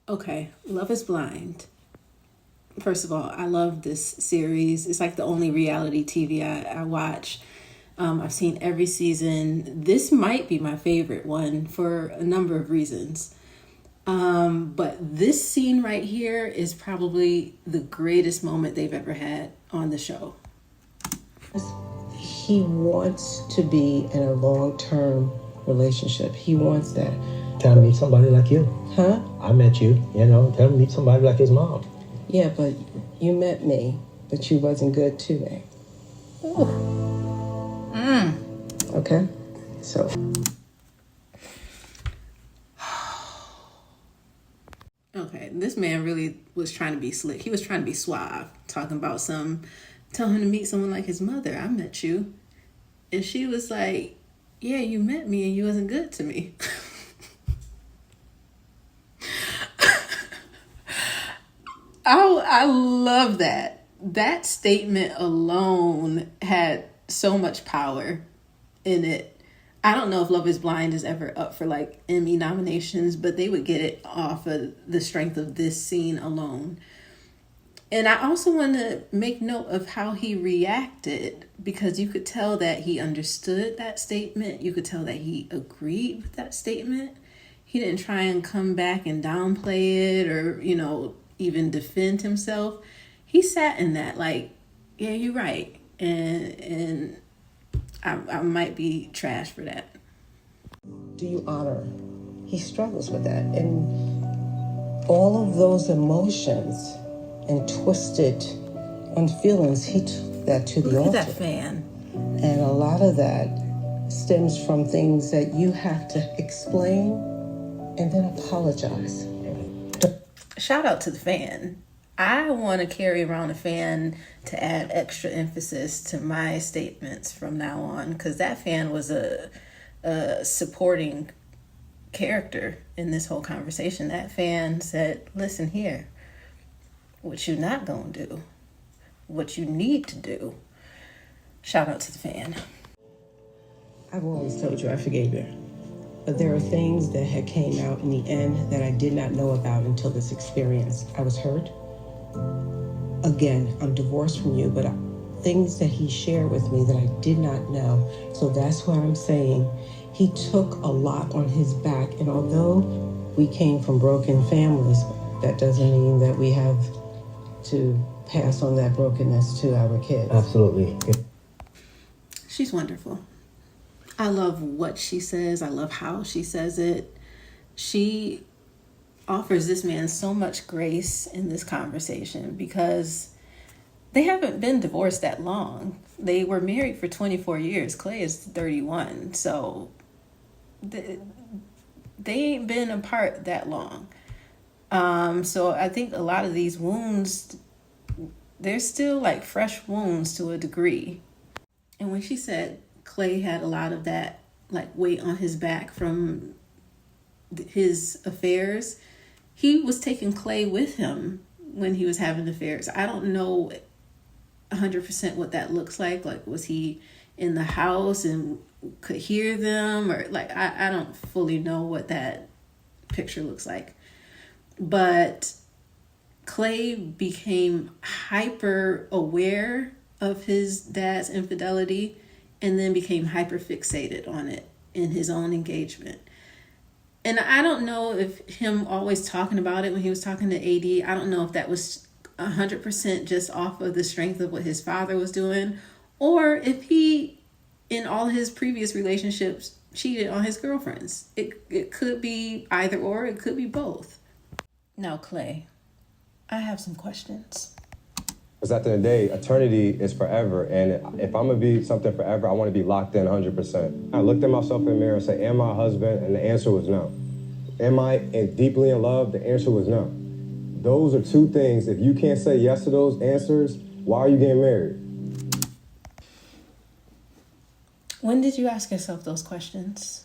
Okay, Love is Blind. First of all, I love this series. It's like the only reality TV I watch. I've seen every season. This might be my favorite one for a number of reasons. But this scene right here is probably the greatest moment they've ever had on the show. He wants to be in a long-term relationship. He wants that. Tell him to meet somebody like you. Huh? I met you, tell him to meet somebody like his mom. Yeah, but you met me, but you wasn't good to me. Okay? So. Okay, this man really was trying to be slick. He was trying to be suave, talking about tell him to meet someone like his mother. I met you. And she was like, yeah, you met me and you wasn't good to me. I love that. That statement alone had so much power in it. I don't know if Love is Blind is ever up for like Emmy nominations, but they would get it off of the strength of this scene alone. And I also want to make note of how he reacted, because you could tell that he understood that statement. You could tell that he agreed with that statement. He didn't try and come back and downplay it or, even defend himself. He sat in that like, yeah, you're right. And I might be trash for that. Do you honor? He struggles with that. And all of those emotions and twisted on feelings, he took that to the altar. Look at that fan. And a lot of that stems from things that you have to explain and then apologize. Shout out to the fan. I want to carry around a fan to add extra emphasis to my statements from now on, because that fan was a supporting character in this whole conversation. That fan said, listen here, what you're not going to do, what you need to do. Shout out to the fan. I've always told you I forgave you. But there are things that had came out in the end that I did not know about until this experience. I was hurt. Again, I'm divorced from you, but things that he shared with me that I did not know. So that's why I'm saying he took a lot on his back. And although we came from broken families, that doesn't mean that we have to pass on that brokenness to our kids. Absolutely. She's wonderful. I love what she says. I love how she says it. She offers this man so much grace in this conversation because they haven't been divorced that long. They were married for 24 years. Clay is 31. So they ain't been apart that long. So I think a lot of these wounds, they're still like fresh wounds to a degree. And when she said Clay had a lot of that like weight on his back from his affairs, he was taking Clay with him when he was having affairs. I don't know 100% what that looks like. Like, was he in the house and could hear them? Or like, I don't fully know what that picture looks like. But Clay became hyper aware of his dad's infidelity and then became hyper fixated on it in his own engagement. And I don't know if him always talking about it when he was talking to AD, I don't know if that was 100% just off of the strength of what his father was doing, or if he, in all his previous relationships, cheated on his girlfriends. It could be either or, it could be both. Now, Clay, I have some questions. Because at the end of the day, eternity is forever. And if I'm going to be something forever, I want to be locked in 100%. I looked at myself in the mirror and said, am I a husband? And the answer was no. Am I deeply in love? The answer was no. Those are two things. If you can't say yes to those answers, why are you getting married? When did you ask yourself those questions?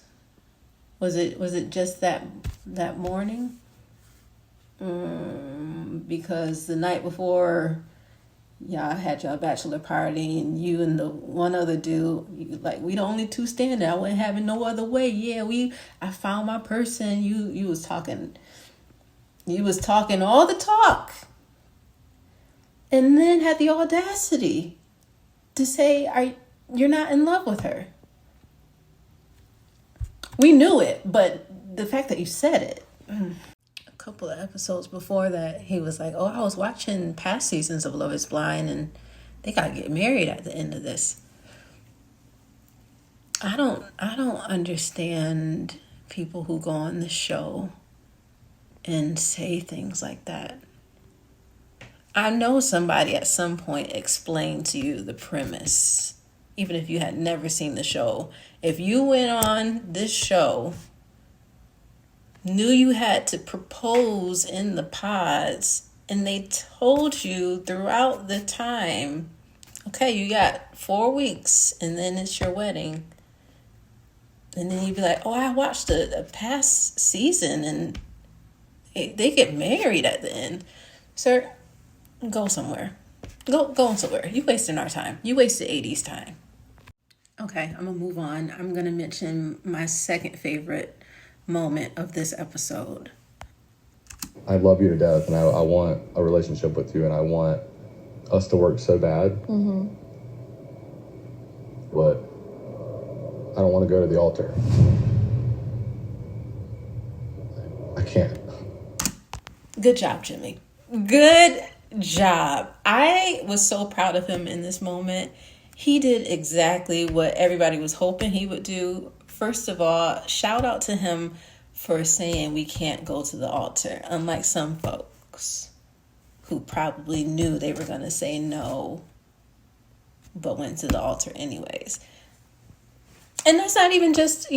Was it just that morning? Because the night before, y'all had your bachelor party and you and the one other dude, like, we the only two standing. I wasn't having no other way. Yeah, I found my person. You was talking You was talking all the talk and then had the audacity to say you're not in love with her. We knew it, but the fact that you said it. A couple of episodes before that, he was like, oh, I was watching past seasons of Love is Blind and they gotta get married at the end of this. I don't understand people who go on the show and say things like that. I know somebody at some point explained to you the premise, even if you had never seen the show. If you went on this show, knew you had to propose in the pods, and they told you throughout the time, okay, you got 4 weeks and then it's your wedding. And then you'd be like, oh, I watched a past season and they get married at the end. Sir, go somewhere. Go somewhere. You wasting our time. You wasted 80s time. Okay, I'm going to move on. I'm going to mention my second favorite moment of this episode. I love you to death, and I want a relationship with you, and I want us to work so bad. Mm-hmm. But I don't want to go to the altar. I can't. Good job, Jimmy. Good job. I was so proud of him in this moment. He did exactly what everybody was hoping he would do. First of all, shout out to him for saying we can't go to the altar, unlike some folks who probably knew they were going to say no, but went to the altar anyways. And that's not even just,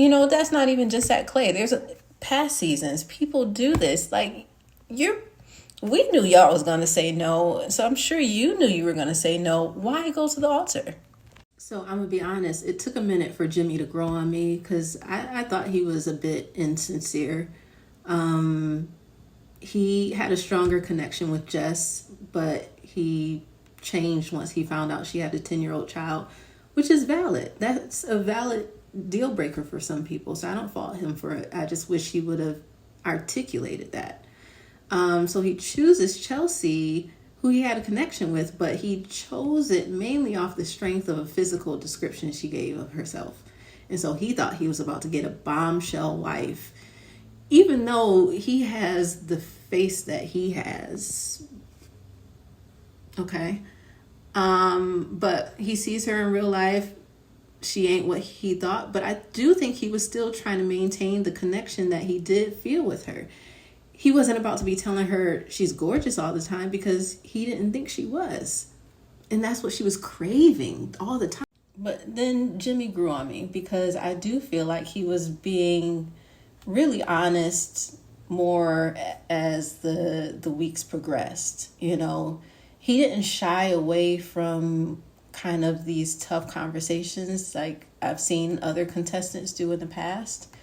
at Clay. There's past seasons. People do this. Like, we knew y'all was going to say no, so I'm sure you knew you were going to say no. Why go to the altar? So I'm going to be honest. It took a minute for Jimmy to grow on me because I thought he was a bit insincere. He had a stronger connection with Jess, but he changed once he found out she had a 10-year-old child, which is valid. That's a valid deal breaker for some people, so I don't fault him for it. I just wish he would have articulated that. So he chooses Chelsea, who he had a connection with, but he chose it mainly off the strength of a physical description she gave of herself. And so he thought he was about to get a bombshell wife, even though he has the face that he has. Okay. But he sees her in real life. She ain't what he thought, but I do think he was still trying to maintain the connection that he did feel with her. He wasn't about to be telling her she's gorgeous all the time because he didn't think she was. And that's what she was craving all the time. But then Jimmy grew on me because I do feel like he was being really honest more as the weeks progressed. He didn't shy away from kind of these tough conversations like I've seen other contestants do in the past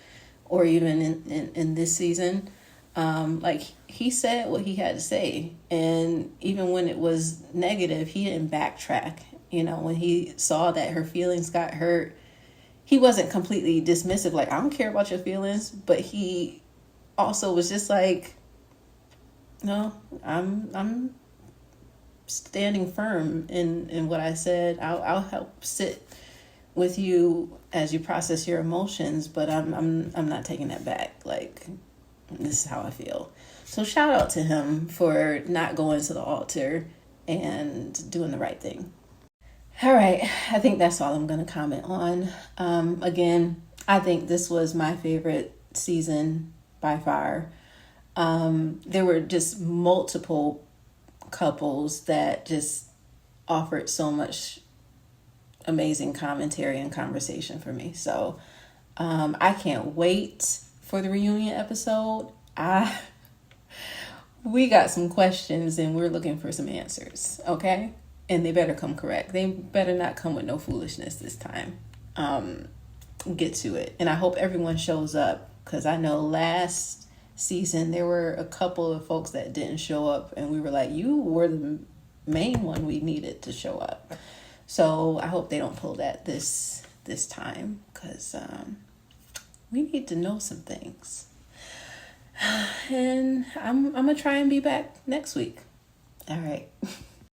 or even in this season. Like he said what he had to say, and even when it was negative, he didn't backtrack. When he saw that her feelings got hurt, he wasn't completely dismissive, like, I don't care about your feelings, but he also was just like, no, I'm standing firm in what I said. I'll help sit with you as you process your emotions, but I'm not taking that back. Like, this is how I feel. So shout out to him for not going to the altar and doing the right thing. All right, I think that's all I'm going to comment on. Again, I think this was my favorite season by far. There were just multiple couples that just offered so much amazing commentary and conversation for me. So I can't wait for the reunion episode. We got some questions and we're looking for some answers, okay? And they better come correct. They better not come with no foolishness this time. Get to it. And I hope everyone shows up, because I know last season there were a couple of folks that didn't show up and we were like, you were the main one we needed to show up. So I hope they don't pull that this time, because we need to know some things. And I'm gonna try and be back next week. All right.